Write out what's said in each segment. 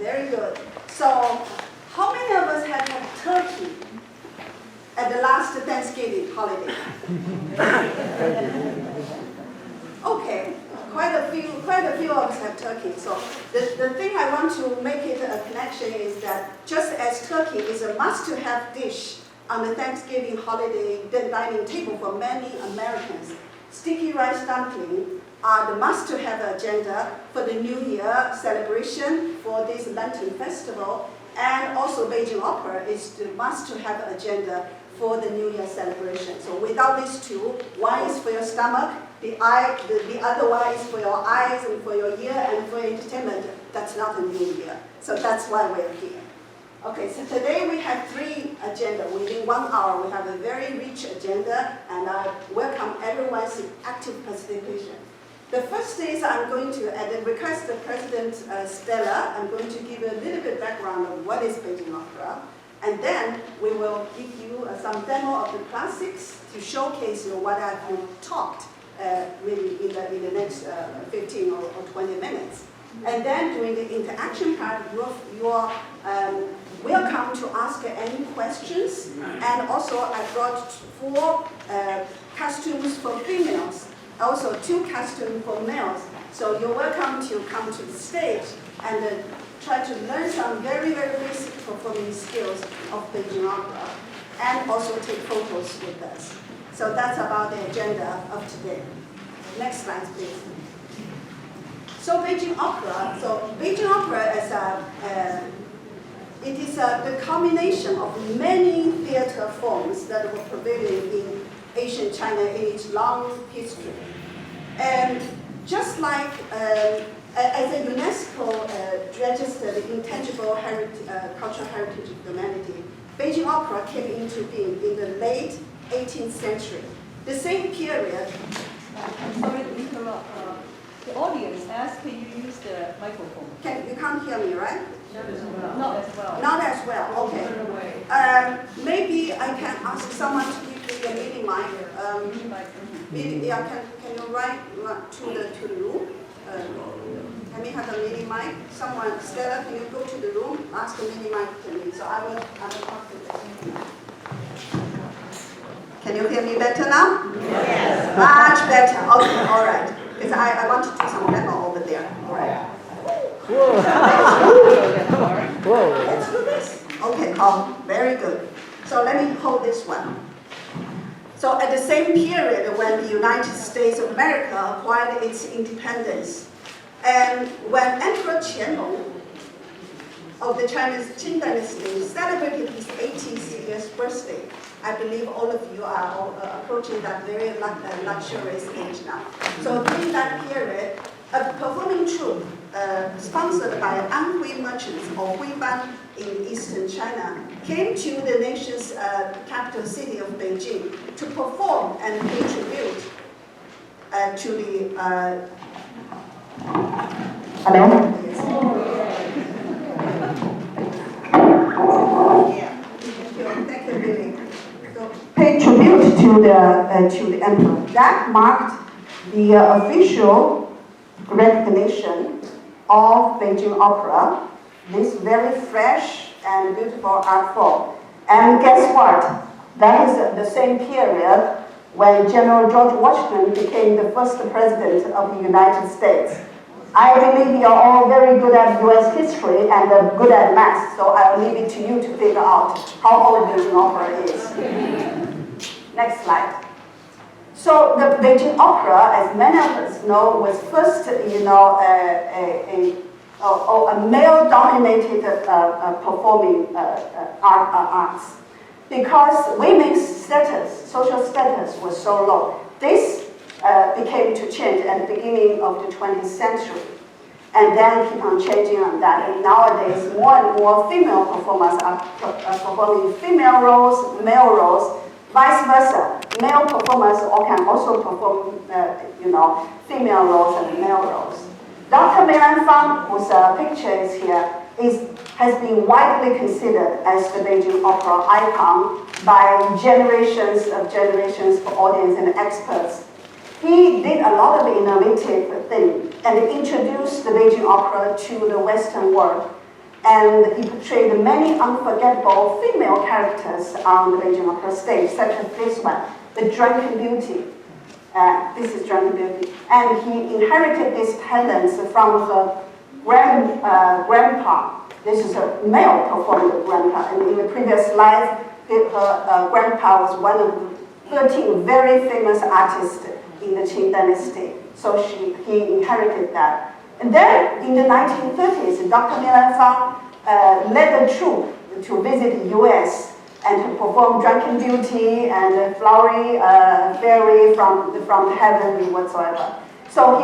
Very good. So, how many of us have had turkey at the last Thanksgiving holiday? Okay, quite a few of us have turkey. So the thing I want to make it a connection is that just as turkey is a must-to-have dish on the Thanksgiving holiday dining table for many Americans, sticky rice dumpling are the must-to-have agenda for the New Year celebration for this Lantern Festival, and also Beijing Opera is the must-to-have agenda for the New Year celebration. So without these two, one is for your stomach, the other one is for your eyes and for your ear and for entertainment. That's not a New Year. So that's why we're here. Okay, so today we have 3 agendas. Within 1 hour, we have a very rich agenda, and I welcome everyone's active participation. The first is I'm going to, at the request of President Stella, I'm going to give you a little bit background of what is Beijing Opera. And then we will give you some demo of the classics to showcase what I've talked really in the next 15 or 20 minutes. And then during the interaction part, you are welcome to ask any questions. And also I brought 4 costumes for females, also 2 costumes for males. So you're welcome to come to the stage and try to learn some very, very basic performing skills of Beijing Opera, and also take photos with us. So that's about the agenda of today. Next slide, please. So Beijing Opera. So Beijing Opera is the combination of many theater forms that were prevailing in ancient China in its long history. And just like as a UNESCO registered intangible cultural heritage of humanity, Beijing Opera came into being in the late 18th century. The same period. Sorry to interrupt. The audience asked, can you use the microphone? You can't hear me, right? Not as well. Not as well, okay. Maybe I can ask someone to give me a mini mic. Yeah, can you write to the room? Can we have a mini mic? Someone, Stella, can you go to the room? Ask a mini mic to me. So I will talk to them. Can you hear me better now? Yes. Much better. Okay, all right. Because I want to do some demo over there. All right. Whoa. Whoa. Let's do this. Okay, very good. So let me hold this one. So at the same period when the United States of America acquired its independence, and when Emperor Qianlong of the Chinese Qing dynasty celebrated his 80th year's birthday, I believe all of you are approaching that very luxurious age now. So during that period, a performing troupe sponsored by Anhui merchants or Huiban in eastern China came to the nation's capital city of Beijing to perform and pay tribute to the hello? Yeah. Thank you, Billy. So pay tribute to the emperor. That marked the official recognition of Beijing Opera, this very fresh and beautiful art form. And guess what? That is the same period when General George Washington became the first president of the United States. I believe you're all very good at US history and good at math, so I will leave it to you to figure out how old Beijing Opera is. Next slide. So the Beijing Opera, as many of us know, was first, a male-dominated performing arts, because women's status, social status, was so low. This became to change at the beginning of the 20th century, and then keep on changing on that. And nowadays, more and more female performers are performing female roles, male roles, vice versa. Male performers can also perform, female roles and male roles. Dr. Meilan Fang, whose picture is here, has been widely considered as the Beijing Opera icon by generations of audience and experts. He did a lot of innovative things and introduced the Beijing Opera to the Western world. and he portrayed many unforgettable female characters on the Beijing Opera stage, such as this one, the Drunken Beauty. This is Drunken Beauty. And he inherited these talents from her grandpa. This is a male performer grandpa, and in the previous life, her grandpa was one of the 13 very famous artists in the Qing dynasty. So he inherited that. And then in the 1930s, Dr. Mi Lanfang led a troupe to visit the US and to perform Drunken Beauty and Flowery Fairy from Heaven whatsoever. So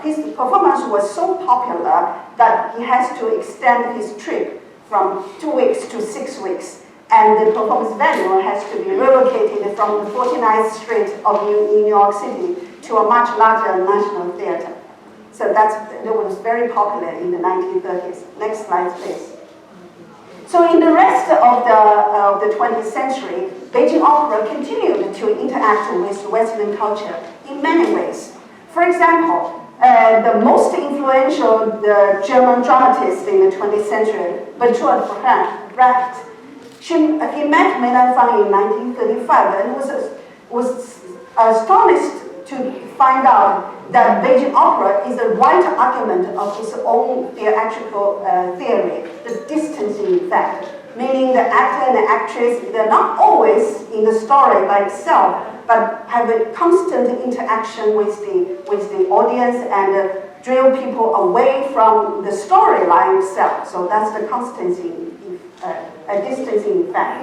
his performance was so popular that he has to extend his trip from 2 weeks to 6 weeks. And the performance venue has to be relocated from the 49th Street of New York City to a much larger national theater. So that was very popular in the 1930s. Next slide, please. So in the rest of the 20th century, Beijing Opera continued to interact with Western culture in many ways. For example, the most influential German dramatist in the 20th century, Bertolt Brecht, he met Mi Lanfang in 1935 and was astonished to find out that Beijing Opera is a right argument of his own theatrical theory, the distancing effect, meaning the actor and the actress, they're not always in the story by itself, but have a constant interaction with the audience and drill people away from the storyline itself. So that's the distancing effect.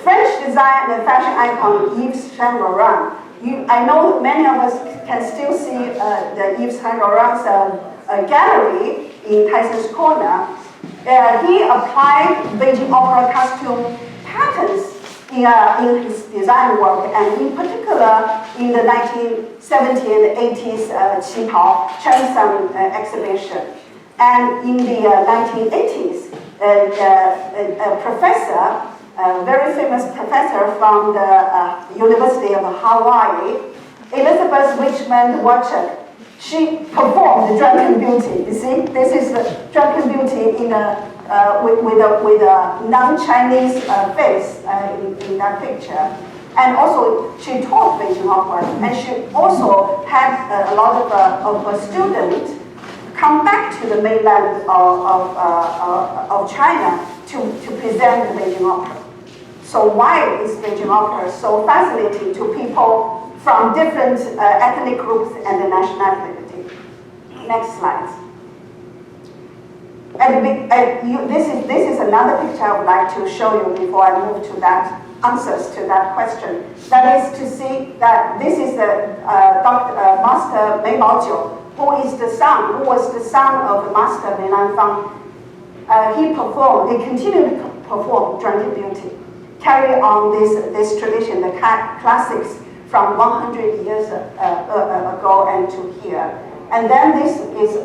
French design and fashion icon Yves Saint Laurent. I know many of us can still see the Yves Saint Laurent's gallery in Tyson's Corner. He applied Beijing Opera costume patterns in his design work, and in particular in the 1970s and 80s Qipao Cheongsam exhibition. And in the 1980s, a professor, a very famous professor from the University of Hawaii, Elizabeth Richmond Wachek, she performed Drunken Beauty. You see, this is the Drunken Beauty in with a non-Chinese face in that picture. And also, she taught Beijing Opera, and she also had a lot of students come back to the mainland of China to present the Beijing Opera. So why is Beijing Opera so fascinating to people from different ethnic groups and nationality? Next slide. This is another picture I would like to show you before I move to that answers to that question. That is to see that this is the Master Mei Baojiu, who was the son of Master Mi Lanfang. He continued to perform Drunken Beauty, carry on this tradition, the classics from 100 years ago and to here. And then this is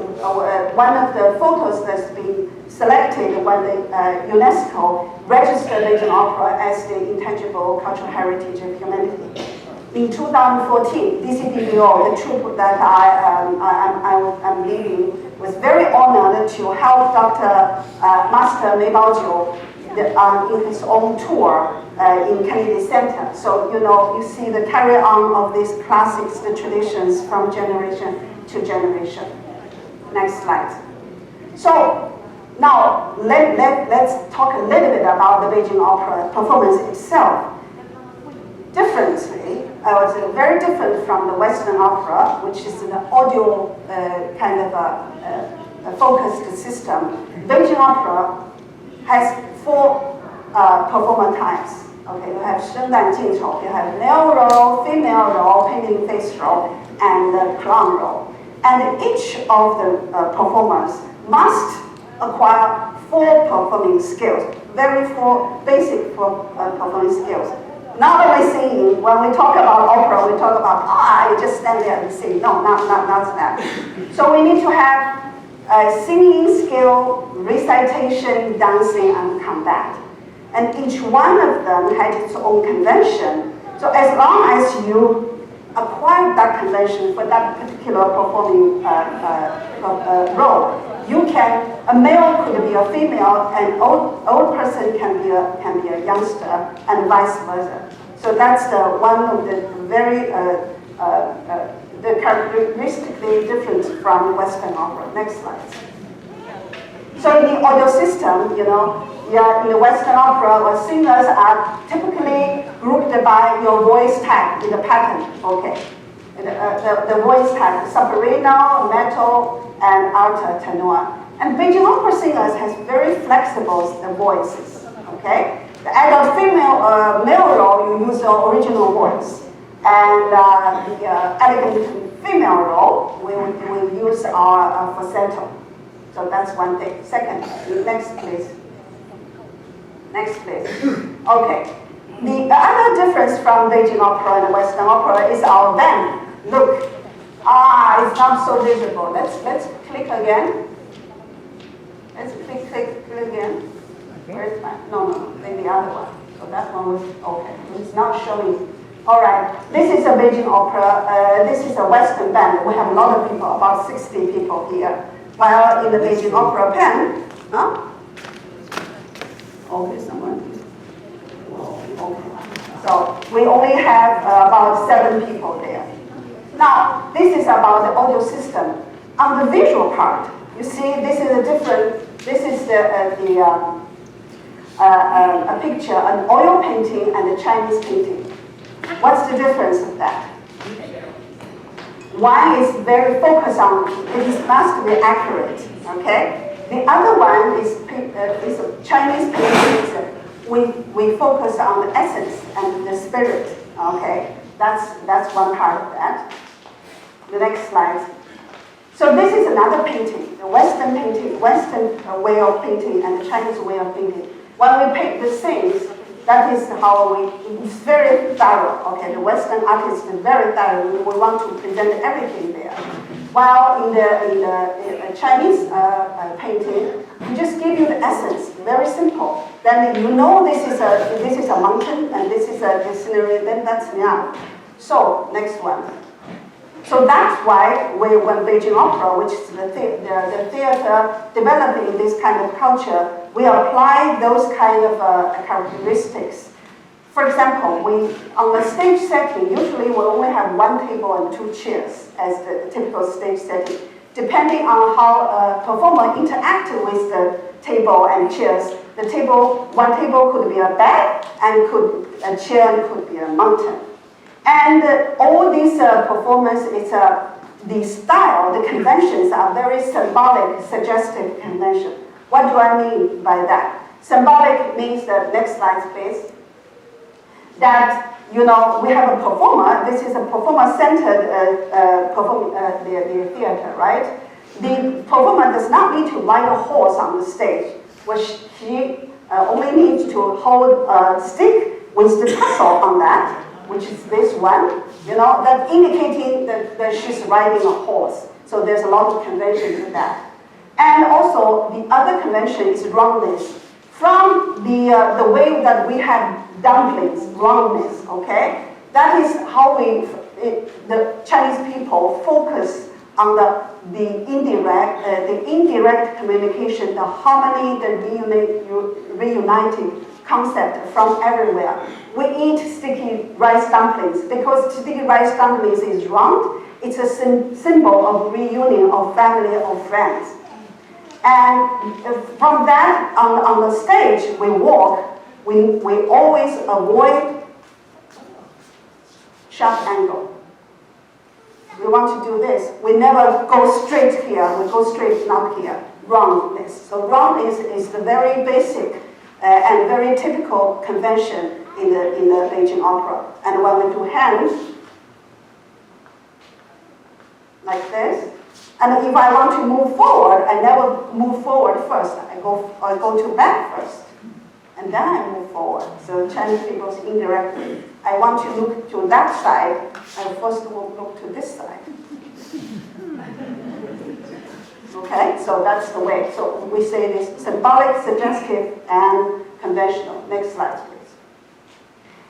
one of the photos that's been selected when the UNESCO registered Beijing Opera as the intangible cultural heritage of humanity. In 2014, DCBBO, the troupe that I'm leading, was very honored to help Dr. Master Mei Baojiu in his own tour in Kennedy Center. So, you see the carry on of these classics, the traditions from generation to generation. Next slide. So, now let's talk a little bit about the Beijing Opera performance itself. Differently, it's very different from the Western opera, which is an audio kind of a focused system. Beijing Opera has 4 performer types. Okay, you have 生旦净丑, you have male role, female role, painting face role, and clown role. And each of the performers must acquire 4 performing skills, 4 basic performing skills. Not only singing. When we talk about opera, we talk about, you just stand there and sing. No, not that. So we need to have singing skill, recitation, dancing, and combat. And each one of them has its own convention. So as long as you acquired that convention for that particular performing role. A male could be a female, an old person can be a youngster, and vice versa. So that's one of the very the characteristically different from Western opera. Next slide. So in the audio system, in the Western opera, where singers are typically grouped by your voice tag in the pattern. Okay, the voice tag: soprano, mezzo, and alto tenor. And Beijing opera singers has very flexible voices. Okay, the adult female male role you use the original voice, and the elegant female role we will use our falsetto. So that's one thing. Second, next please. Next please. Okay. The other difference from Beijing opera and Western opera is our band. Look. It's not so visible. Let's click again. Let's click again. Where's my? No. Then the other one. So that one was okay. It's not showing. All right. This is a Beijing opera. This is a Western band. We have a lot of people, about 60 people here. While in the Beijing opera pen, okay, someone. Okay. So we only have about 7 people there. Now, this is about the audio system. On the visual part, you see this is a different. This is a picture, an oil painting and a Chinese painting. What's the difference of that? One is very focused on it must be accurate. Okay. The other one is a Chinese painting. We focus on the essence and the spirit. Okay. That's one part of that. The next slide. So this is another painting, the Western painting, Western way of painting and the Chinese way of painting. When we paint the scenes, that is how it's very thorough. Okay, the Western artist is very thorough. We want to present everything there. While in the Chinese painting, we just give you the essence, very simple. Then you know this is a mountain and this is a scenery. Then that's enough. So next one. So that's why when Beijing Opera, which is the theater developing this kind of culture, we apply those kind of characteristics. For example, on the stage setting, usually we only have 1 table and 2 chairs as the typical stage setting. Depending on how a performer interacts with the table and chairs, one table could be a bed, and a chair could be a mountain. And all these performances, the style, the conventions are very symbolic, suggestive convention. What do I mean by that? Symbolic means that, next slide please, that, we have a performer. This is a performer-centered the theater, right? The performer does not need to ride a horse on the stage, which she only needs to hold a stick with the tassel on that, which is this one, that indicating that she's riding a horse. So there's a lot of convention to that. And also, the other convention is roundness. From the way that we have dumplings, roundness, okay? That is how the Chinese people focus on the indirect communication, the harmony, the reuniting concept from everywhere. We eat sticky rice dumplings because sticky rice dumplings is round. It's a symbol of reunion of family or friends. And from that, on the stage, we walk. We always avoid sharp angle. We want to do this. We never go straight here. We go straight, not here. Roundness. So roundness is the very basic and very typical convention in the Beijing opera. And when we do hands, like this, and if I want to move forward, I never move forward first. I go to back first, and then I move forward. So Chinese people indirectly. I want to look to that side. I first will look to this side. Okay, so that's the way. So we say this symbolic, suggestive, and conventional. Next slide, please.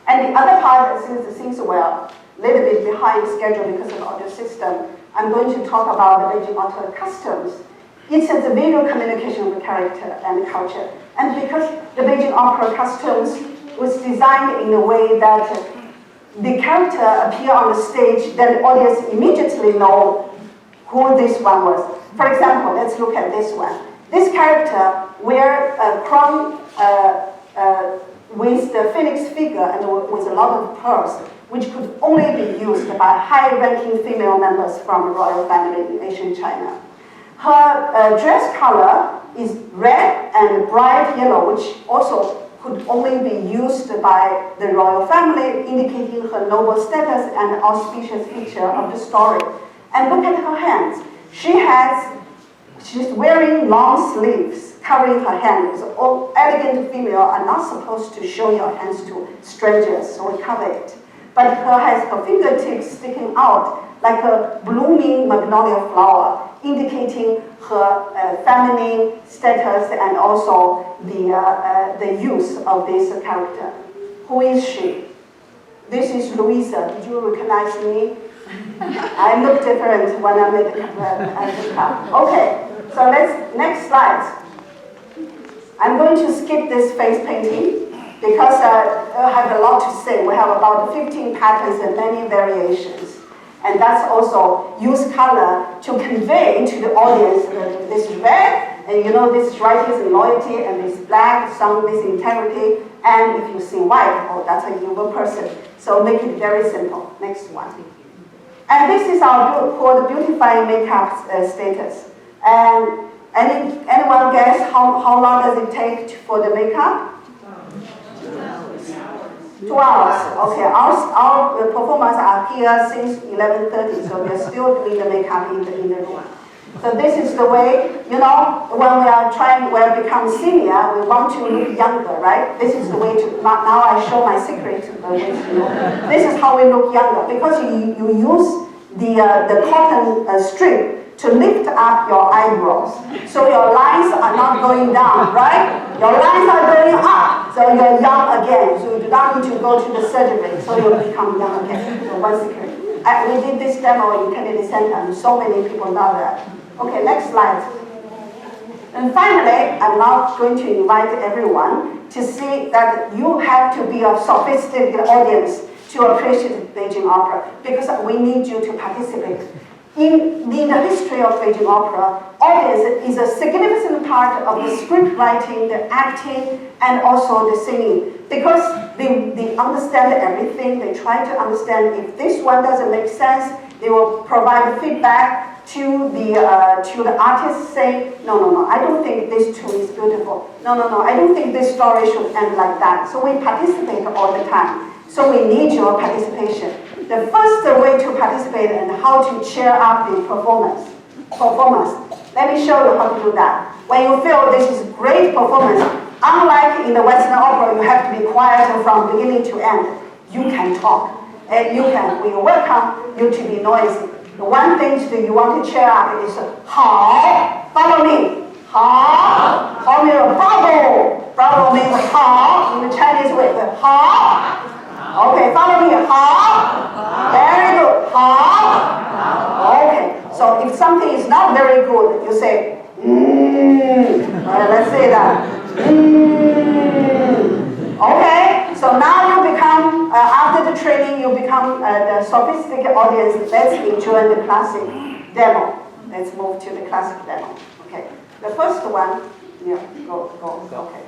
And the other part, since well, little bit behind schedule because of the audio system. I'm going to talk about the Beijing opera customs. It's the visual communication of the character and culture. And because the Beijing opera customs was designed in a way that the character appear on the stage, then the audience immediately know who this one was. For example, let's look at this one. This character wear a crown with the phoenix figure and with a lot of pearls, which could only be used by high-ranking female members from the royal family in ancient China. Her dress color is red and bright yellow, which also could only be used by the royal family, indicating her noble status and auspicious feature of the story. And look at her hands. She's wearing long sleeves, covering her hands. All elegant female are not supposed to show your hands to strangers, so we cover it. But her has her fingertips sticking out like a blooming magnolia flower, indicating her feminine status and also the use of this character. Who is she? This is Louisa. Did you recognize me? I look different when I'm at the Okay, so next slide. I'm going to skip this face painting because I have a lot to say. We have about 15 patterns and many variations. And that's also use color to convey to the audience that this is red, and this right is loyalty, and this black, this integrity, and if you see white, oh, that's a evil person. So make it very simple. Next one. And this is our called beautifying makeup status. And anyone guess how long does it take for the makeup? 2 hours. Okay, our performers are here since 11:30, so we're still doing the makeup in the room. So this is the way, when we're become senior, we want to look younger, right? This is the way to, now I show my secret. This is how we look younger, because you use the cotton strip to lift up your eyebrows. So your lines are not going down, right? Your lines are going up, so you're young again. So you do not need to go to the surgery, so you'll become young again. So one secret. We did this demo in Kennedy Center, and so many people love that. Okay, next slide. And finally, I'm now going to invite everyone to see that you have to be a sophisticated audience to appreciate Beijing opera, because we need you to participate. In the history of Beijing opera, audience is a significant part of the script writing, the acting, and also the singing. Because they understand everything, they try to understand if this one doesn't make sense, they will provide feedback to the artist, say, no, I don't think this tune is beautiful. No, I don't think this story should end like that. So we participate all the time. So we need your participation. The first way to participate and how to cheer up the performers. Let me show you how to do that. When you feel this is great performance, unlike in the Western opera, you have to be quiet from beginning to end. You can talk, and we welcome you to be noisy. The one thing that you want to cheer up is 好, follow me. 好, follow me. Bravo. Bravo means 好 in the Chinese way. 好. Okay, follow me. 好. Very good. 好. Okay, so if something is not very good, you say, let's say that. Okay, so now you become, after the training, you become the sophisticated audience. Let's enjoy the classic demo. Let's move to the classic demo. Okay, the first one, yeah, go. Okay.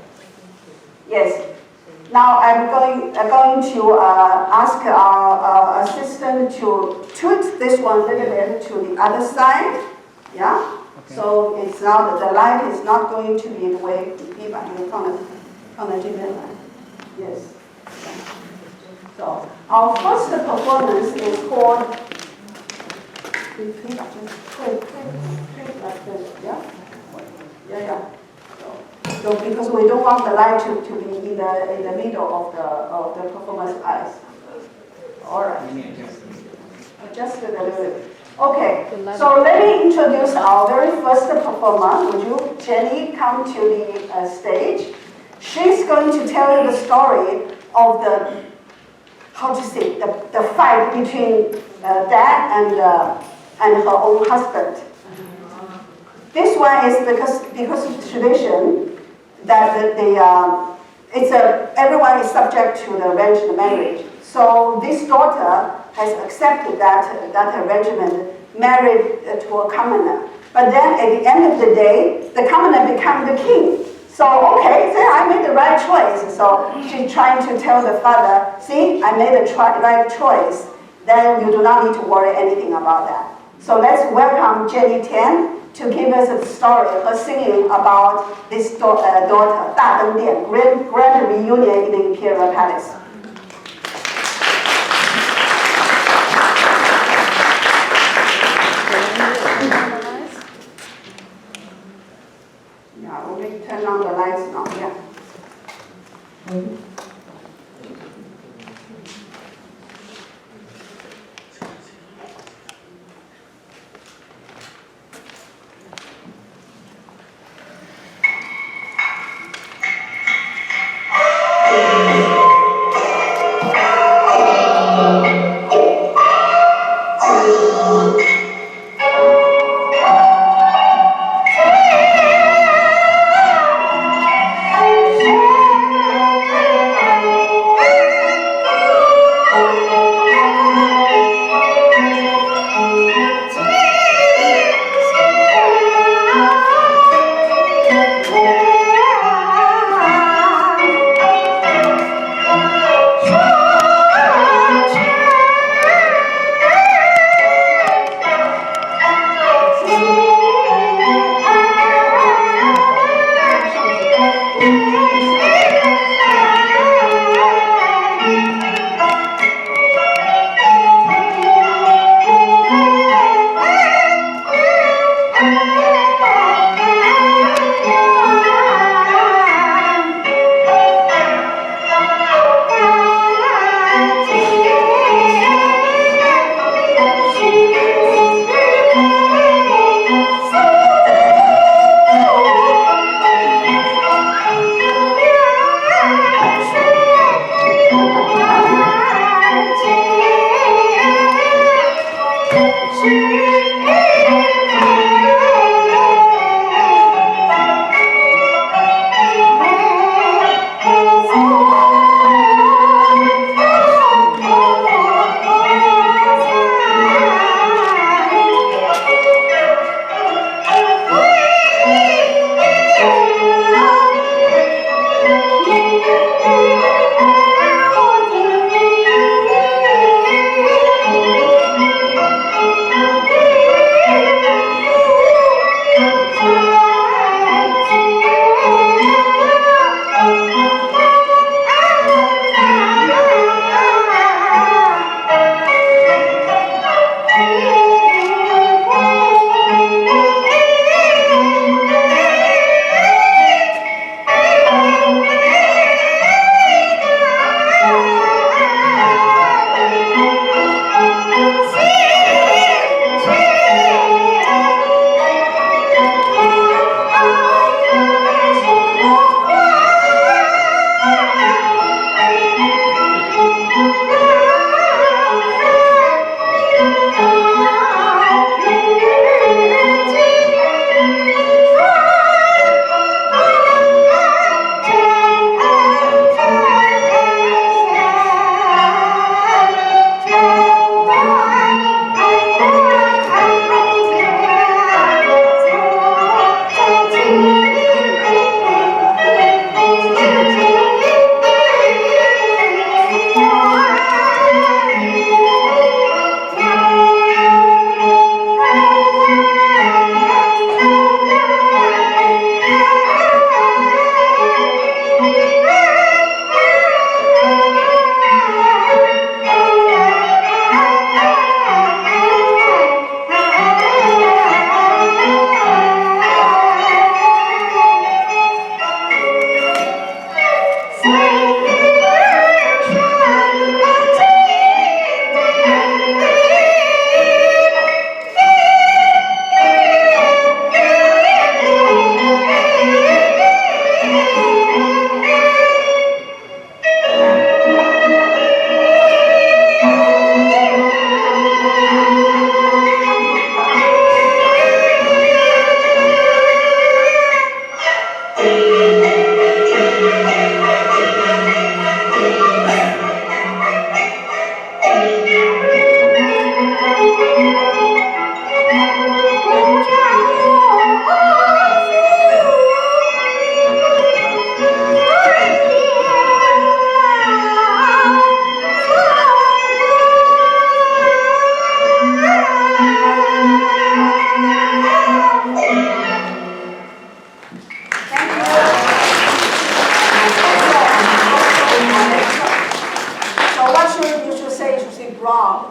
Yes. Now I'm going to ask our assistant to tilt this one a little bit to the other side. Yeah. Okay. So it's now the light is not going to be the way you on the line. Yes. So our first performance is called. Yeah. So because we don't want the light to be in the middle of the performer's eyes. All right. Just a little bit. Okay. So let me introduce our very first performer. Would you, Jenny, come to the stage? She's going to tell you the story of the how to say, the fight between dad and her own husband. This one is because of tradition that everyone is subject to the arranged marriage. So this daughter has accepted that arrangement, married to a commoner. But then at the end of the day, the commoner becomes the king. So okay, then I made the right choice. So she's trying to tell the father, see, I made the right choice. Then you do not need to worry anything about that. So let's welcome Jenny Tian to give us a story, her singing about this daughter, 大灯殿, grand reunion in the Imperial Palace. Yeah, we'll turn on the lights now, yeah.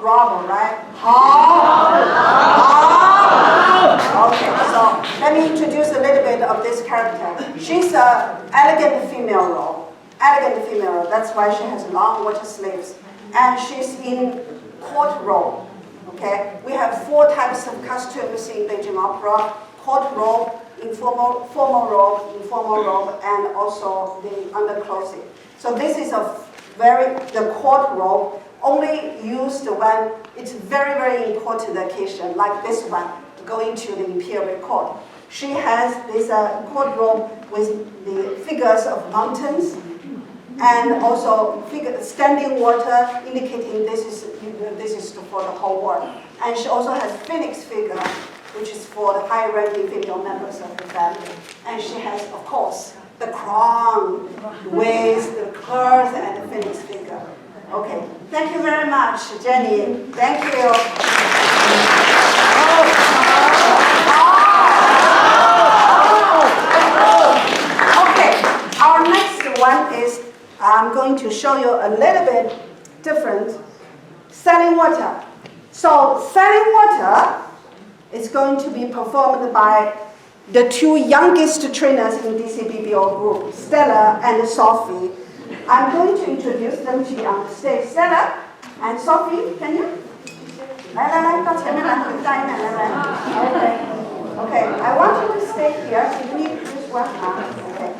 robber, right? Huang. Okay, so let me introduce a little bit of this character. She's an elegant female role. Elegant female role. That's why she has long water sleeves. And she's in court role. Okay, we have 4 types of costumes in Beijing opera: court robe, formal robe, informal robe, and also the underclothing. So this is the court robe only used when it's very, very important occasion, like this one, going to the imperial court. She has this court robe with the figures of mountains, and also standing water, indicating this is for the whole world. And she also has phoenix figure, which is for the high-ranking female members of the family. And she has, of course, the crown with the curls and the phoenix figure. Okay, thank you very much, Jenny. Thank you. Okay, our next one is, I'm going to show you a little bit different, selling water. So selling water is going to be performed by the 2 youngest trainers in DCBBO group, Stella and Sophie. I'm going to introduce them to you on the stage. Stella and Sophie, can you? Okay, I want you to stay here. So you need this one. Okay.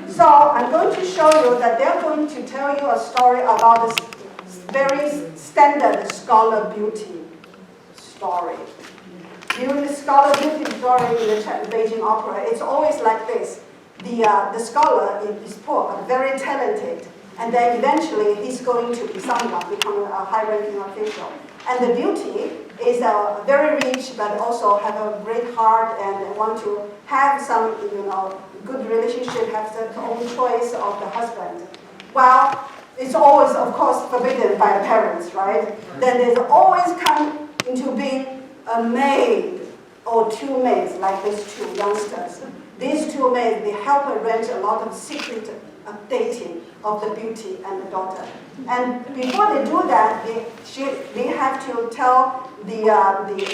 So I'm going to show you that they're going to tell you a story about this very standard scholar beauty story. During the scholar beauty story in the Beijing opera, it's always like this. The scholar is poor, but very talented. And then eventually he's going to be someone, become a high-ranking official. And the beauty is very rich, but also have a great heart and want to have some, good relationship, have their own choice of the husband. Well, it's always, of course, forbidden by the parents, right? Then there's always come into being a maid or 2 maids, like these 2 youngsters. These 2 maids, they help arrange a lot of secret dating of the beauty and the daughter. And before they do that, they have to tell the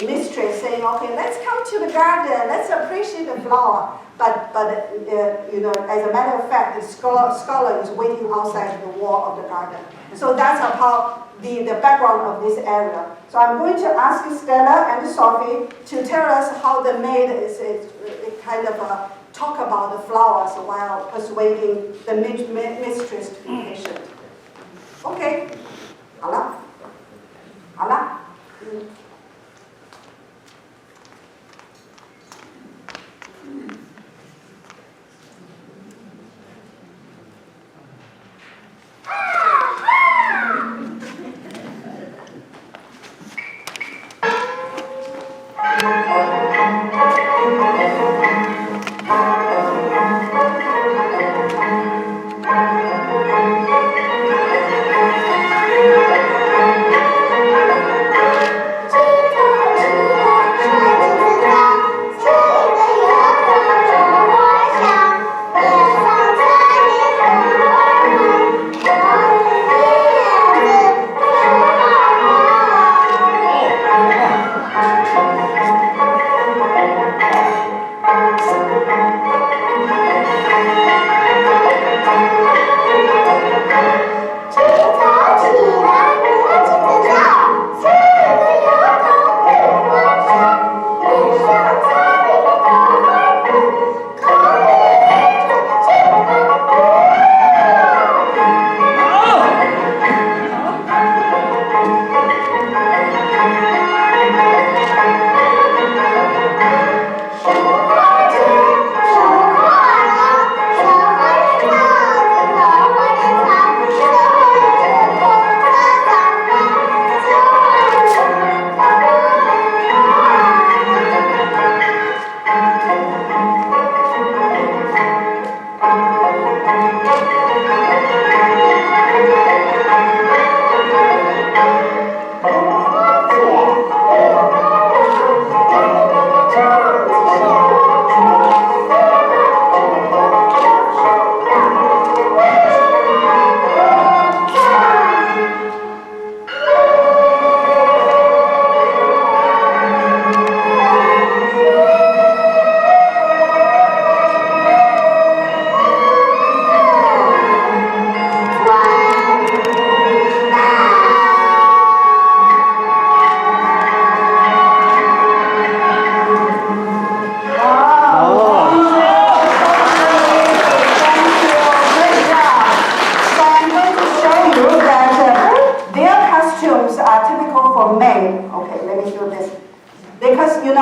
mistress, saying, okay, let's come to the garden, let's appreciate the flower. But as a matter of fact, the scholar is waiting outside the wall of the garden. So that's about the background of this area. So I'm going to ask Stella and Sophie to tell us how the maid is kind of talk about the flowers while persuading the mistress to be patient. Okay. 好了。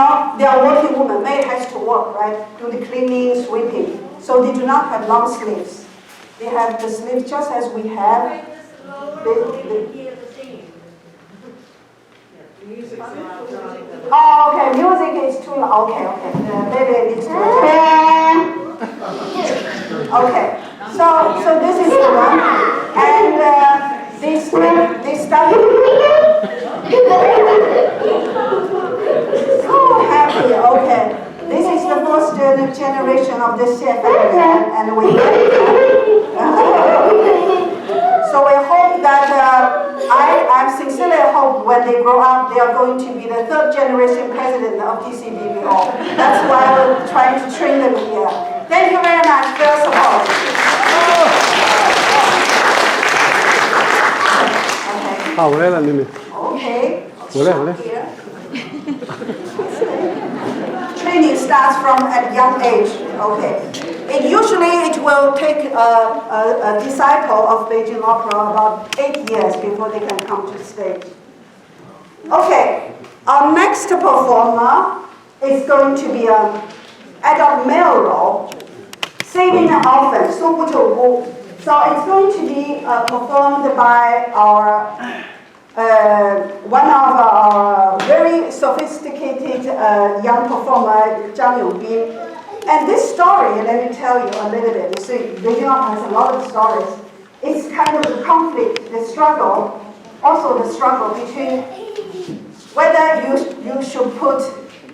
know, they are working women. Maid has to work, right? Do the cleaning, sweeping. So they do not have long sleeves. They have the sleeves just as we have. Oh, okay, music is too loud. Okay. Maybe it needs to. Okay, so this is the one, and they start. So happy. Okay, this is the first generation of the chef, and we. So we hope that I sincerely hope when they grow up they are going to be the third generation president of DCBBO. That's why we're trying to train them here. Thank you very much for your support. Okay. Training starts from at young age. Okay. Usually it will take a disciple of Beijing opera about 8 years before they can come to the stage. Okay, our next performer is going to be an adult male role, saving an orphan, 搜孤救孤. So it's going to be performed by our one of our very sophisticated young performer, Yongbin. And this story, let me tell you a little bit. You see, Beijing Opera has a lot of stories. It's kind of the conflict, the struggle, also the struggle between whether you should put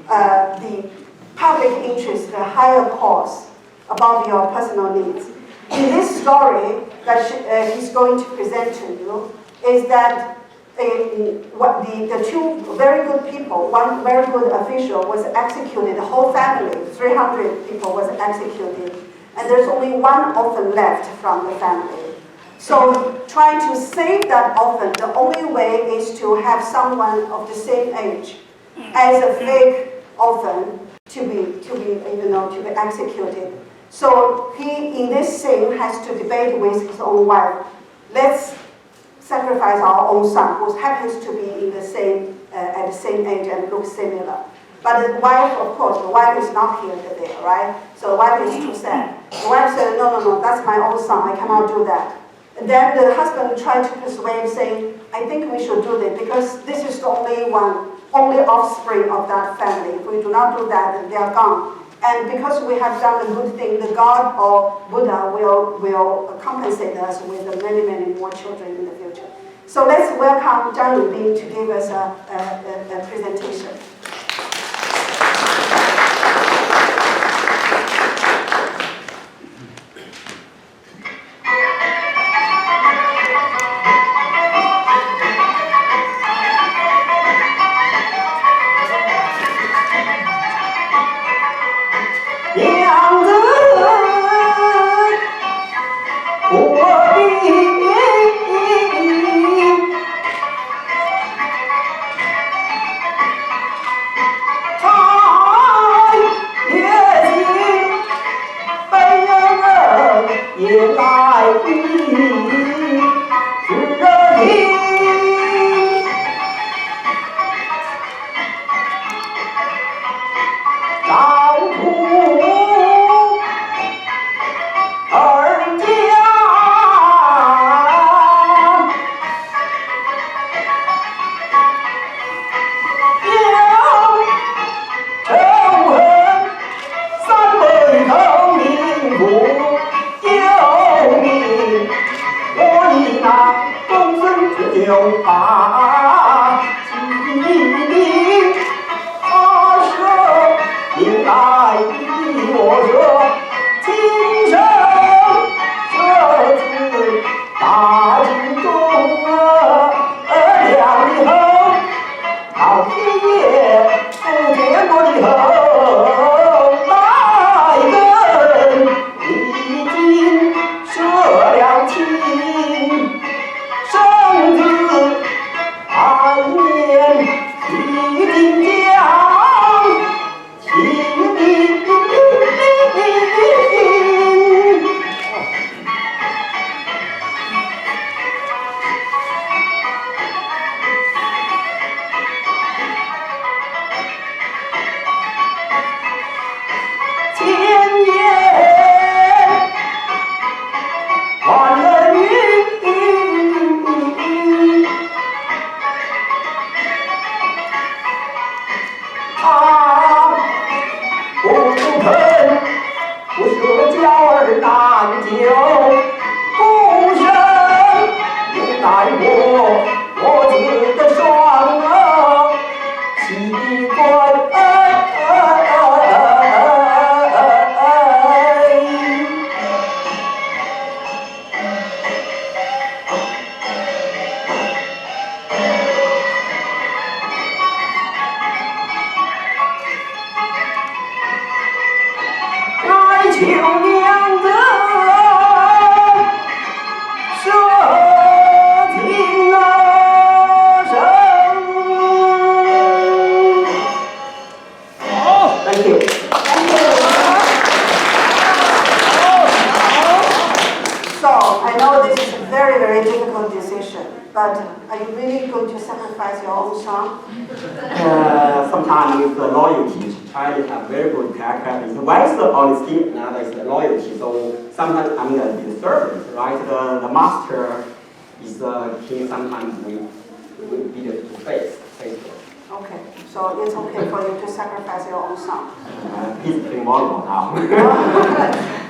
the public interest, the higher cause, above your personal needs. In this story that he's going to present to you is that the two very good people, one very good official was executed, the whole family, 300 people was executed, and there's only one orphan left from the family. So trying to save that orphan, the only way is to have someone of the same age as a fake orphan to be executed. So he, in this scene, has to debate with his own wife. Let's sacrifice our own son, who happens to be in the same at the same age and looks similar. But the wife, of course, the wife is not here today, right? So the wife is too sad. The wife said, no, that's my own son, I cannot do that. And then the husband tried to persuade, saying, I think we should do this because this is the only offspring of that family. If we do not do that, then they are gone. And because we have done a good thing, the God or Buddha will compensate us with many, many more children in the future. So let's welcome Zhang Yongbin to give us a presentation. this is a very, very difficult decision. But are you really going to sacrifice your own son? Sometimes it's the loyalty. China have very good character. One is the honesty, another is the loyalty. So sometimes I'm going to be the servant, right? The master is the king. Sometimes we be the face. Okay, so it's okay for you to sacrifice your own son. He's playing volleyball now.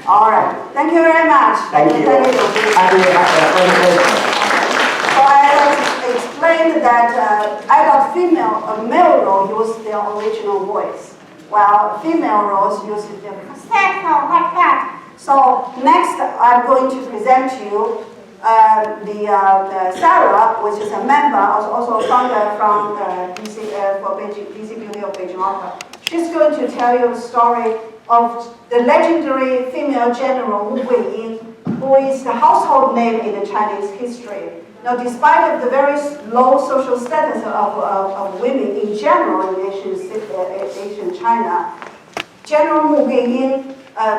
All right. Thank you very much. Thank you. So I explained that adult male role use their original voice, while female roles use their like that. So next, I'm going to present to you the Sarah, which is a member, also a founder from DCBBO Beijing Opera. She's going to tell you the story of the legendary female general Wu Guiying, who is the household name in the Chinese history. Now, despite of the very low social status of women in general in Asian China, General Wu Guiying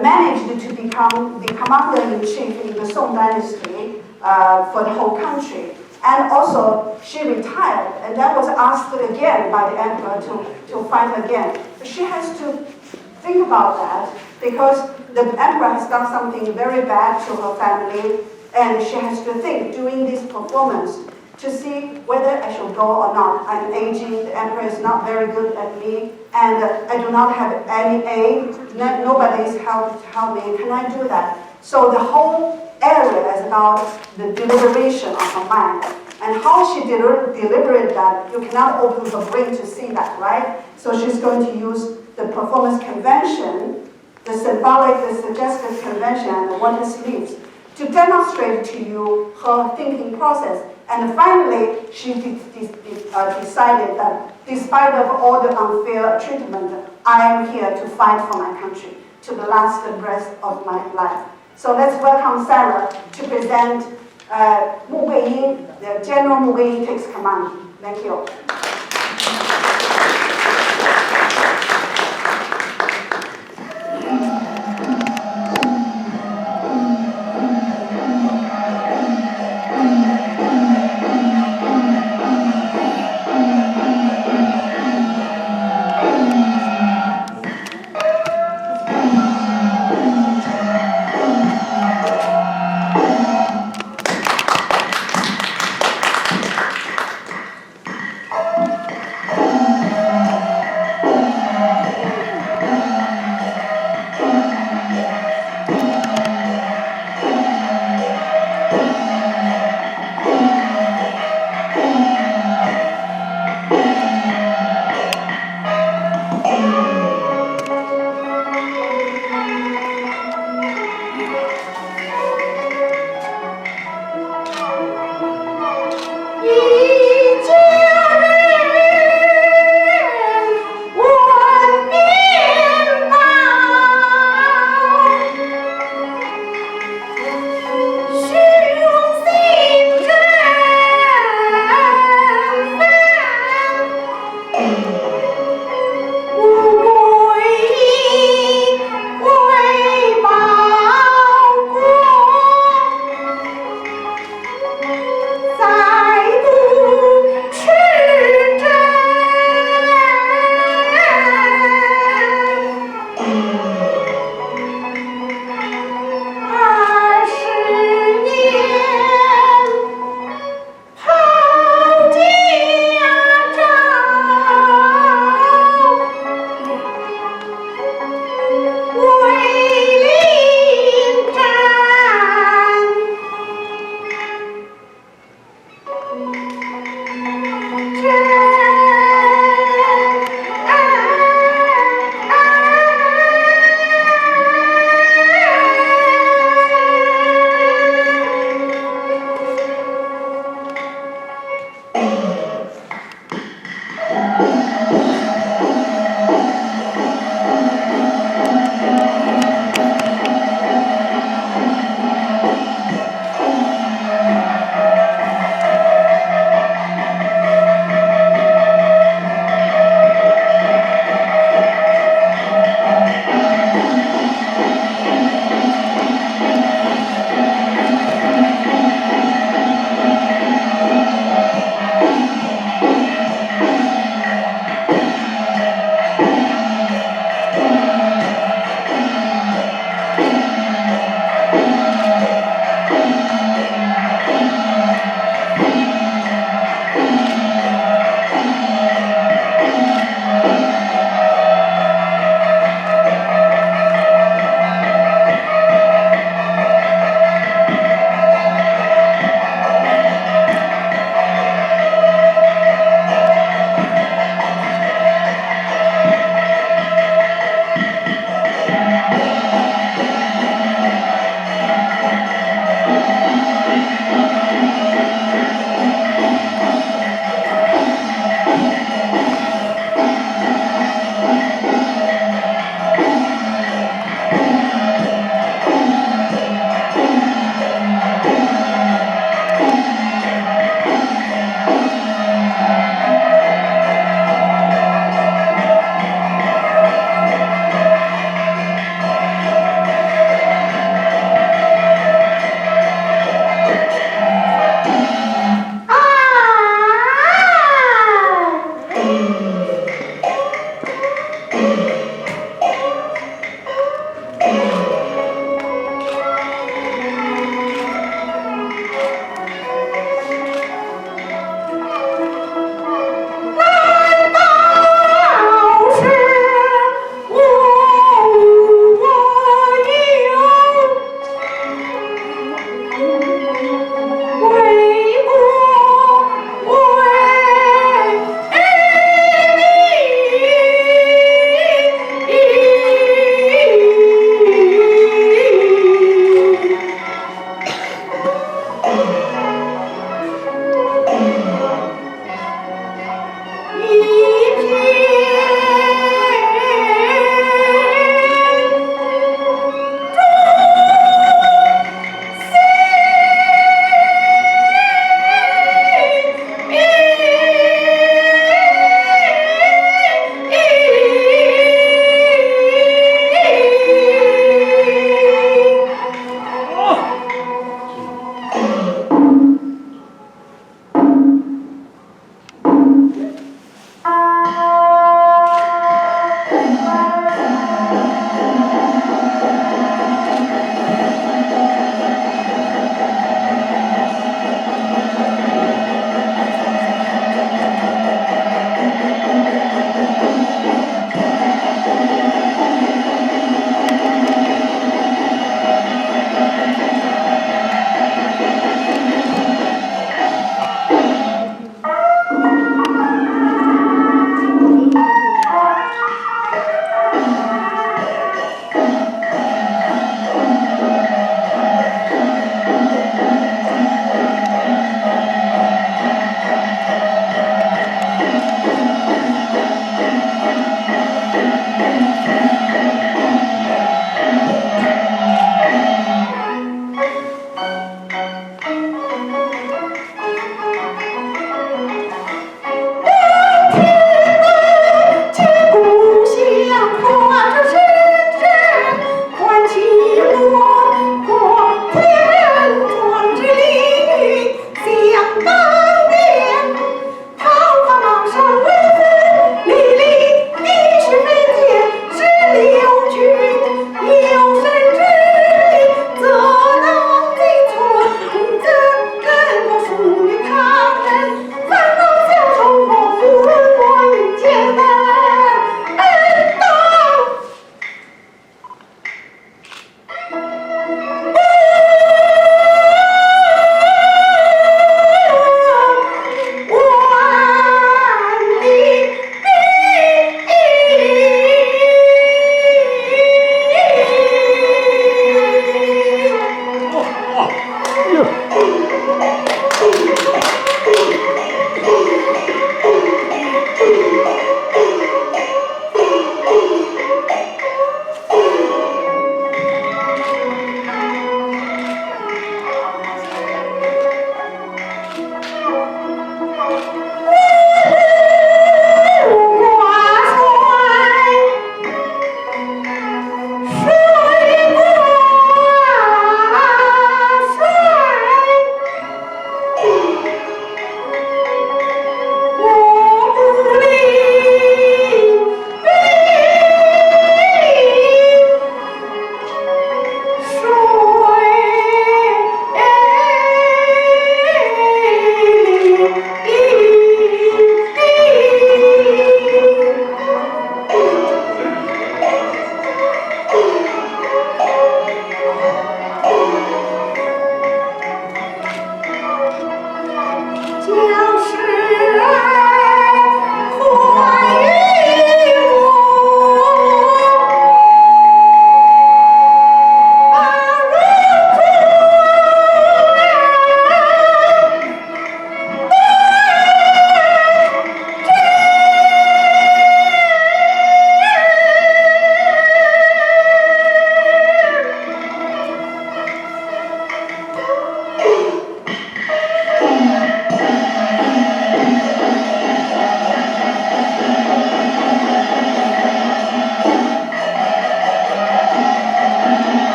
managed to become the commander-in-chief in the Song dynasty for the whole country. And also, she retired, and that was asked again by the emperor to fight again. But she has to think about that because the emperor has done something very bad to her family, and she has to think during this performance to see whether I should go or not. I'm aging, the emperor is not very good at me, and I do not have any aid, nobody is help me, can I do that? So the whole area is about the deliberation of her mind. And how she deliberate that, you cannot open her brain to see that, right? So she's going to use the performance convention, the symbolic, the suggestive convention, and the water sleeves to demonstrate to you her thinking process. And finally, she decided that despite of all the unfair treatment, I am here to fight for my country to the last breath of my life. So let's welcome Sarah to present Mu Guiying, the General Mu Guiying takes command. Thank you.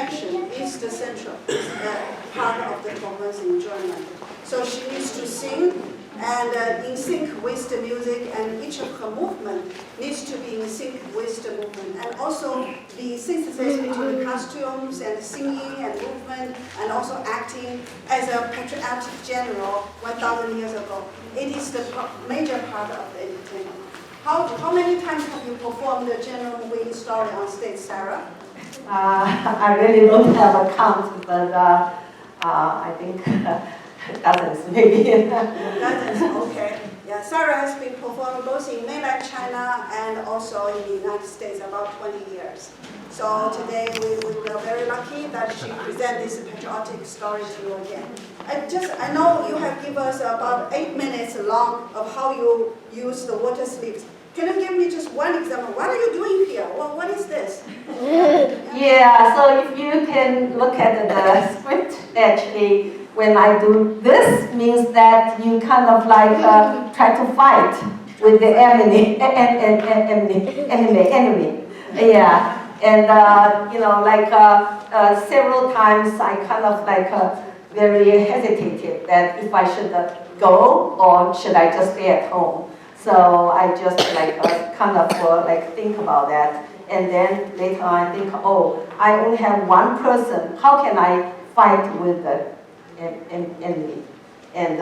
mentioned, is the central part of the performance enjoyment. So she needs to sing and in sync with the music, and each of her movement needs to be in sync with the movement. And also the synthesis between the costumes and singing and movement and also acting as a patriotic general 1,000 years ago. It is the major part of the entertainment. How many times have you performed the General Guiying story on stage, Sarah? I really don't have a count, but I think dozens maybe. Dozens, okay. Yeah, Sarah has been performing both in mainland China and also in the United States about 20 years. So today we are very lucky that she presents this patriotic story to you again. I know you have given us about 8 minutes long of how you use the water slips. Can you give me just one example? What are you doing here? Well, what is this? Yeah, so if you can look at the script, actually, when I do this, means that you kind of like try to fight with the enemy. Yeah, and you know, like several times I kind of like very hesitated that if I should go or should I just stay at home. So I just like kind of like think about that, and then later on I think, oh, I only have one person. How can I fight with the enemy? And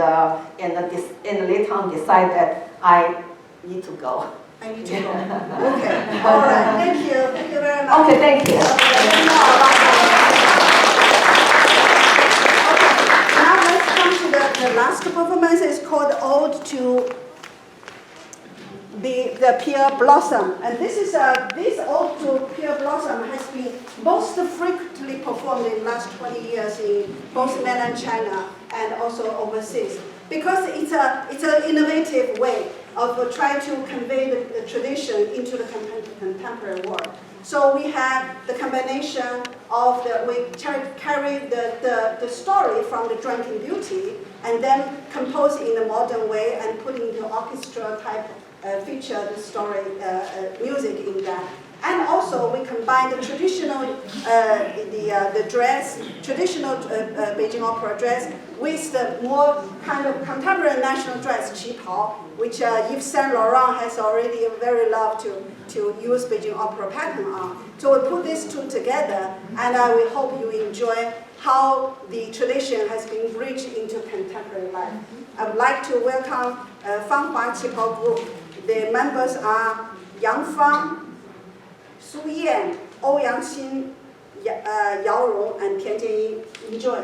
later on decide that I need to go. I need to go. Okay. All right. Thank you. Thank you very much. Okay, thank you. Okay. Now let's come to the last performance. It's called Ode to the Pear Blossom, and this Ode to Pear Blossom has been most frequently performed in the last 20 years in both mainland China and also overseas, because it's an innovative way of trying to convey the tradition into the contemporary world. So we have the combination of we carry the story from the Drunken Beauty and then compose it in a modern way and put into orchestra type feature the story music in that. And also we combine the traditional the dress, traditional Beijing opera dress with the more kind of contemporary national dress, Qipao, which Yves Saint Laurent has already very loved to use Beijing opera pattern on. So we put these two together, and we hope you enjoy how the tradition has been bridged into contemporary life. I would like to welcome Fanghua Qipao group. The members are Yang Fang, Su Yan, Ouyang Xin, Yao Rong, and Tian Jianying. Enjoy.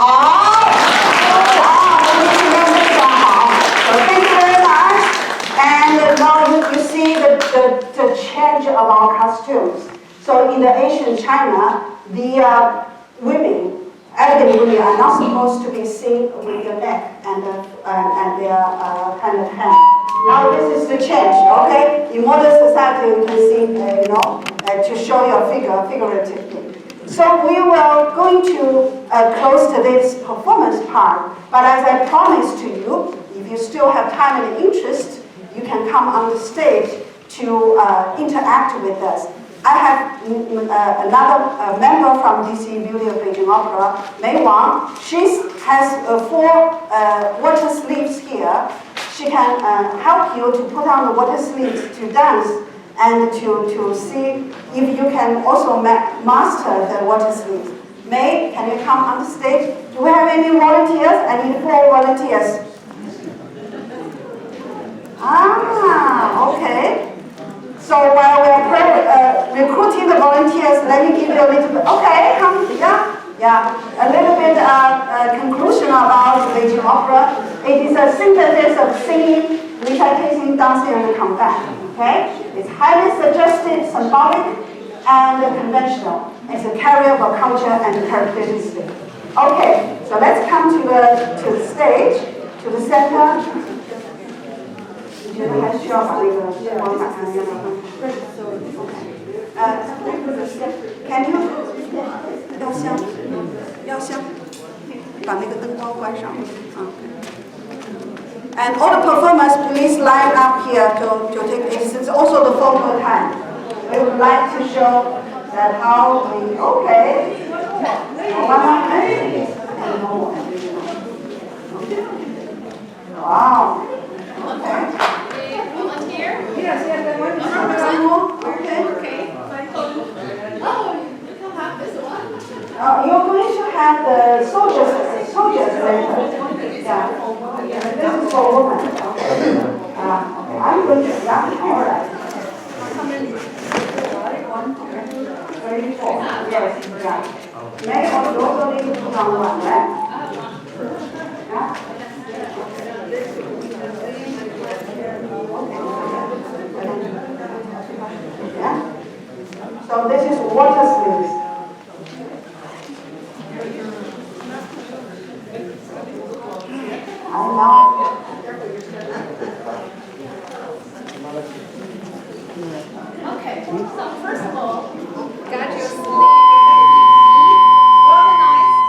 好，非常好。So thank you very much. And now you see the change of our costumes. So in the Asian China, the women, elegant women, are not supposed to be seen with their neck and their kind of hand. Now this is the change, okay? In modern society, you can see, to show your figure figuratively. So we were going to close today's performance part, but as I promised to you, if you still have time and interest, you can come on the stage to interact with us. I have another member from DCBBO of Beijing Opera, Wang. She has 4 water sleeves here. She can help you to put on the water sleeves to dance and to see if you can also master the water sleeves. May, can you come on the stage? Do we have any volunteers? I need 4 volunteers. Okay. So while we're recruiting the volunteers, let me give you a little bit. Okay, come, yeah. A little bit conclusion about Beijing Opera. It is a synthesis of singing, recitation, dancing, and combat. Okay, it's highly suggestive, symbolic, and conventional. It's a carrier of culture and characteristic. Okay, so let's come to the stage, to the center. Can you? And all the performers, please line up here to take this. It's also the photo time. We would like to show that how we, okay. Wow. Okay. Volunteer? Yes, I want to Okay. Oh, you can have this one. You're going to have the soldiers later. Yeah. This is for women. Okay. I'm going to, all right. 34. Yes, yeah. May also need to put on one, right? Yeah. Yeah. So this is water sleeves. I know. Okay, so first of all, got your sleeve organized.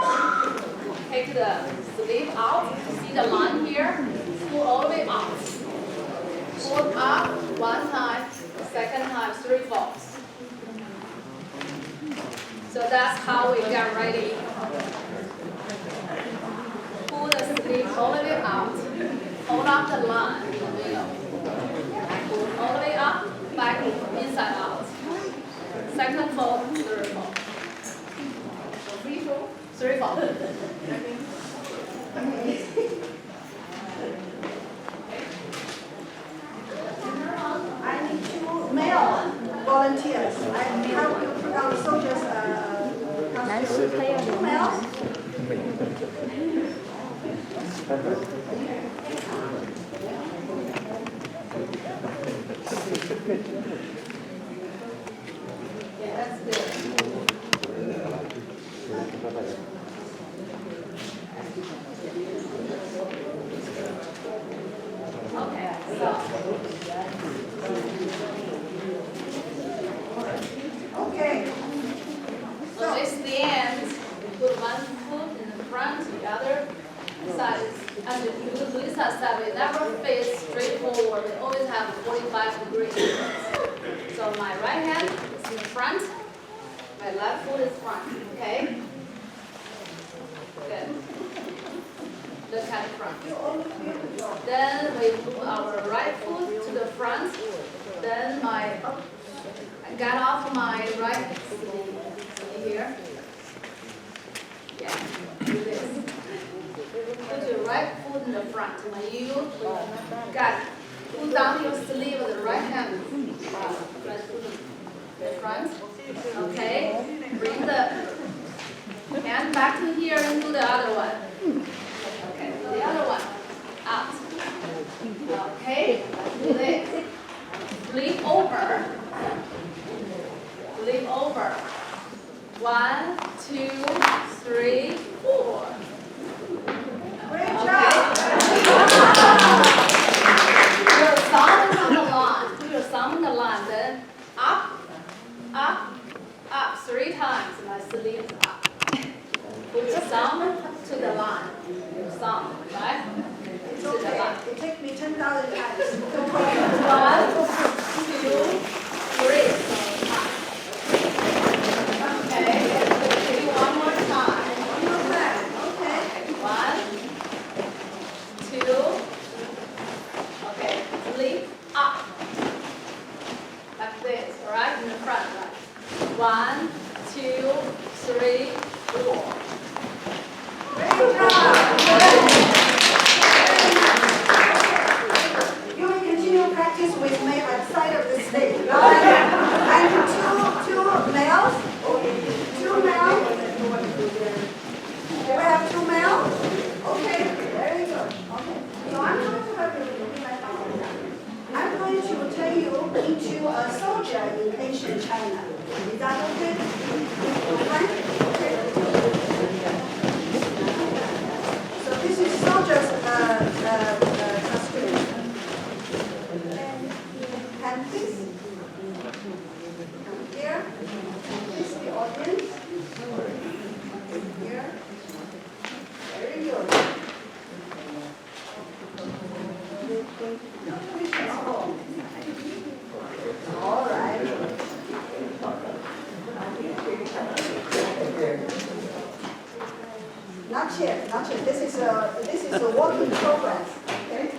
Take the sleeve out. See the line here? Pull all the way out. Pull up 1 time, 2nd time, 3 folds. So that's how we get ready. Pull the sleeve all the way out. Hold up the line in the middle. Pull all the way up, back inside out. 2nd fold, 3rd fold. 3 fold. I need 2 male volunteers. I help you put on the soldiers' costume. 2 males. Yeah, that's good. Okay, so. Okay. So we stand, put 1 foot in the front, the other side is, and the Louisa side, we never face straight forward, we always have 45 degrees. So my right hand is in the front, my left foot is front, okay? Good. Look at the front. Then we move our right foot to the front, then I got off my right sleeve here. Yeah, do this. Put your right foot in the front. When you got pull down your sleeve with the right hand. Right foot in the front. Okay. Bring the hand back to here and do the other one. One, two, three. Okay, do one more time. Okay. One, two. Okay, lift up. Like this, alright? In the front, right? One, two, three, four. Great job. You will continue practice with me outside of the stage. And two males. Two males. Do we have two males? Okay, very good. Okay. So I'm going to help you with my family. I'm going to turn you into a soldier in ancient China. Is that okay? Okay? So this is soldier's costume. And this, here, this is the audience. Here, very good. All right. Not yet, not yet. This is a work in progress. Okay.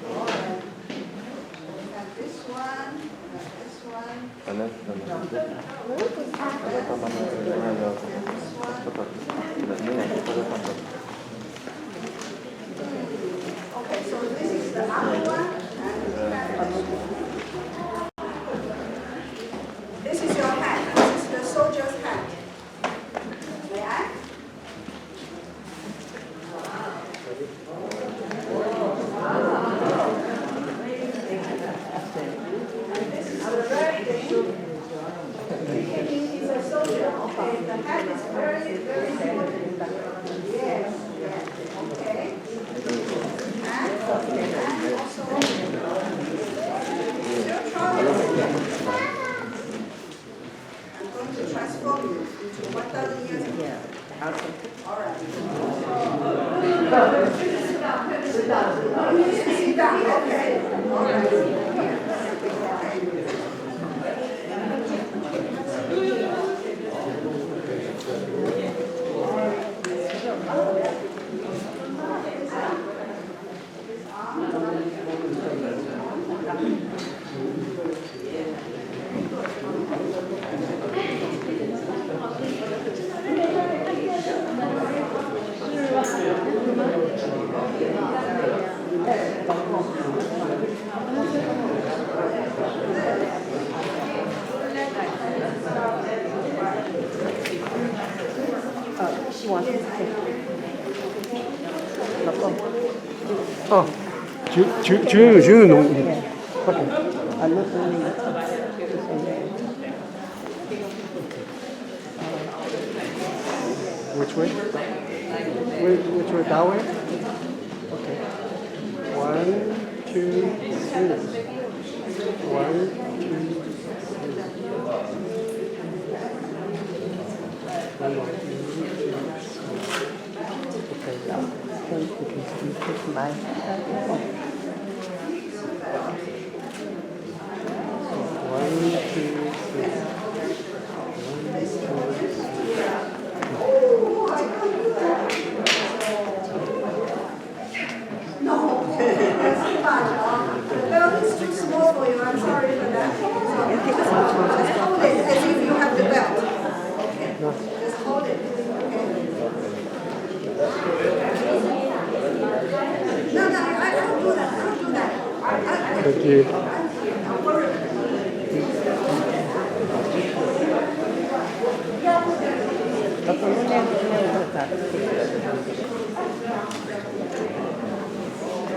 All right. And this one, and this one. And this one. Okay, so this is the other one, and this is your hat. This is the soldier's hat. May I? And this is the red thing. He is a soldier. Okay, the hat is very, very important. Yes, yes. Okay. And also, still trying. I'm going to transform you into 1,000 years ago. All right. Sit down. Sit down. Okay. All right. 주영은 너무 Which way? Which way? That way? Okay. 1, 2, 3. 1, 2, Well, it's too small for you. I'm sorry for that. So just hold it as if you have the belt. Okay. Just hold it. Okay. No, I can't do that. I can't do that. Thank you. Don't worry.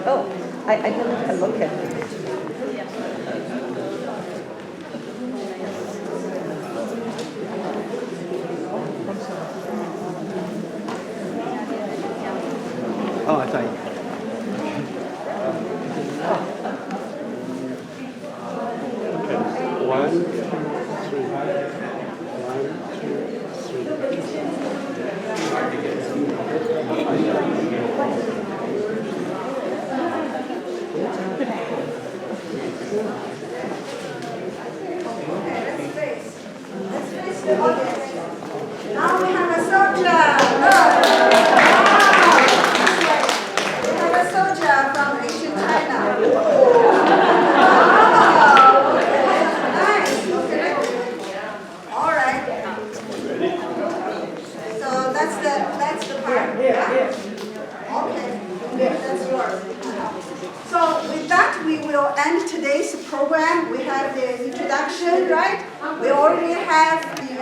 Oh, I didn't look at it. Oh, I thought you. Okay. 1, 2, 3. 1, 2, 3. Let's face the audience. Now we have a soldier. Look. We have a soldier from ancient China. Oh, nice. Okay. All right. So that's the part. Yeah? Okay. That's yours. So with that, we will end today's program. We have the introduction, right? We already have the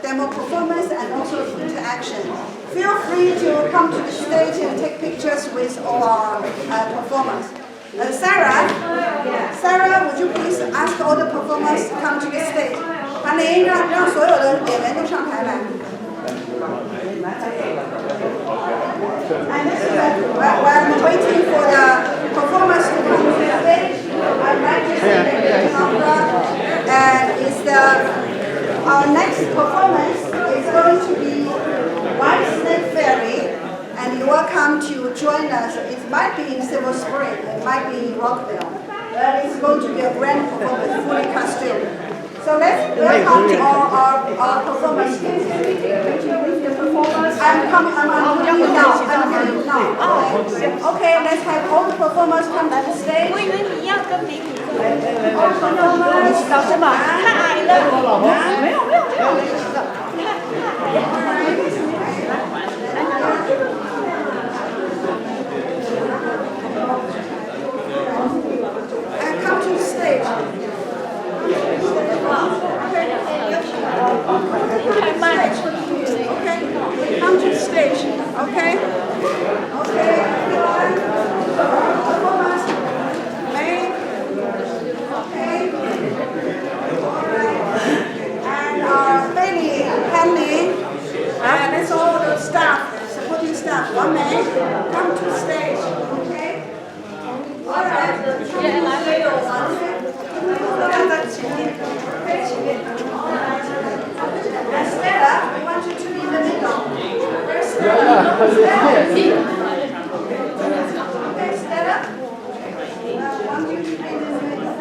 demo performance and also the interaction. Feel free to come to the stage and take pictures with all our performers. Sarah, would you please ask all the performers to come to the stage? 韩林，让所有的演员都上台来。And while I'm waiting for the performers to come to the stage, I'd like to say the opera. And our next performance is going to be White Snake Fairy, and you're welcome to join us. It might be in Silver Spring, it might be in Rockville, but it's going to be a grand performance, fully costumed. So let's welcome to our performers. Can we take a picture with the performers? I'm doing now. Okay, let's have all the performers come to the stage. 我以为你要跟美女。 All performers. 老师嘛，太矮了。没有。 And come to the stage. Okay, come to the stage. Okay. Okay, everyone. Performers. May. Okay. All right. And Bailey, Henley, and that's all the staff, supporting staff. One May, come to the stage. Okay. All right. And Stella, we want you to be in the middle. Where's Stella? Okay, Stella. I want you to be in the middle.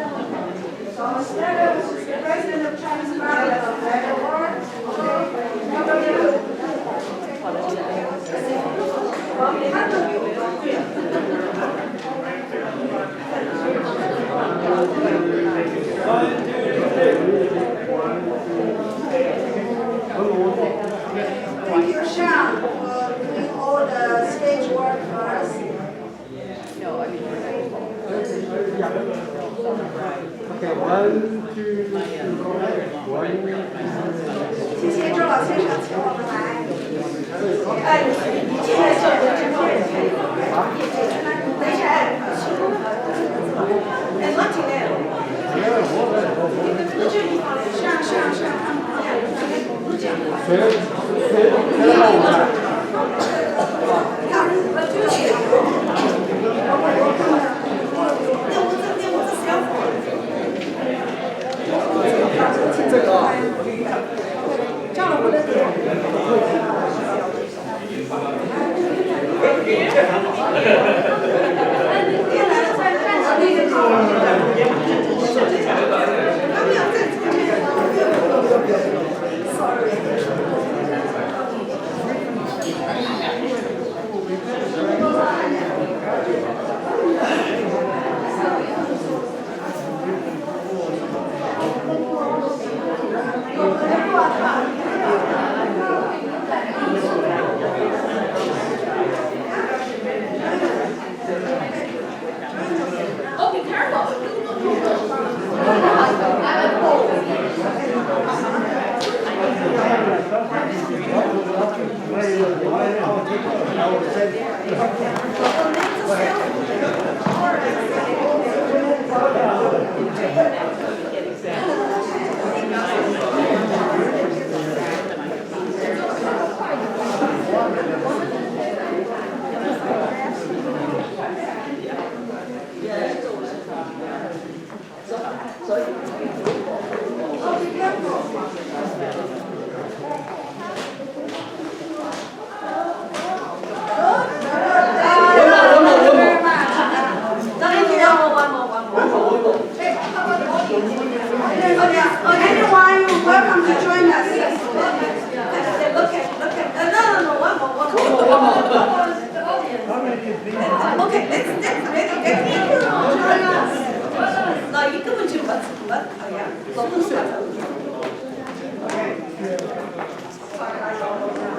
So Stella, which is the president of Chinese Parliament, Thank you, Zhang, for doing all the stage work for us. Okay, 1, 2, 3, 谢谢周老先生请我们来。等一下，占了我的点。Oh, be careful.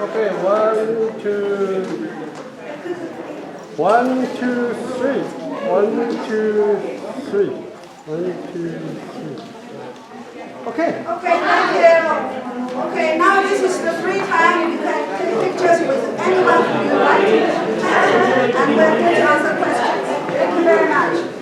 Okay, 1, 2, 1, 2, 3. 1, 2, 3. 1, 2, 3. Okay. Okay, thank you. Okay, now this is the free time. You can take pictures with anyone you like. And we're going to answer questions. Thank you very much.